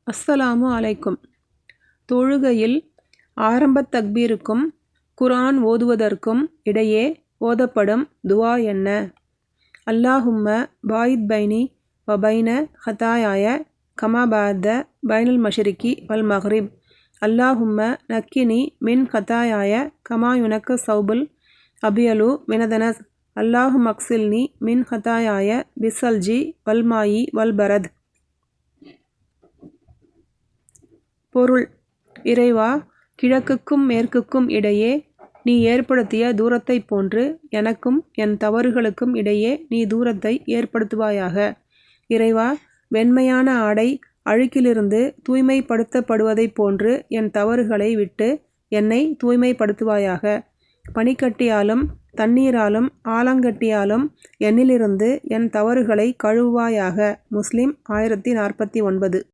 அஸ்ஸலாமு அலைக்கும். தொழுகையில் ஆரம்பத் தக்பீருக்கும் குர்ஆன் ஓதுவதற்கும் இடையே ஓதப்படும் துஆ என்ன? அல்லாஹும்ம பாயித் பைனி வ பைன ஹதாயாய கமா பாஅத்த பைனல் மஷ்ரிகி வல் மக்ரிப். அல்லாஹும்ம நக்கினி மின் ஹதாயாய கமா யுனக்க சௌபுல் அபியலு மினதனஸ். அல்லாஹும்ம அக்ஸில்னி மின் ஹதாயாய பிஸ்ஸல்ஜி வல் மாயி வல் பரத். பொருள்: இறைவா, கிழக்குக்கும் மேற்குக்கும் இடையே நீ ஏற்படுத்திய தூரத்தைப் போன்று எனக்கும் என் தவறுகளுக்கும் இடையே நீ தூரத்தை ஏற்படுத்துவாயாக. இறைவா, வெண்மையான ஆடை அழுக்கிலிருந்து தூய்மைப்படுத்தப்படுவதைப் போன்று என் தவறுகளை விட்டு என்னை தூய்மைப்படுத்துவாயாக. பனிக்கட்டியாலும் தண்ணீராலும் ஆலங்கட்டியாலும் என்னிலிருந்து என் தவறுகளை கழுவுவாயாக. முஸ்லிம் 1049.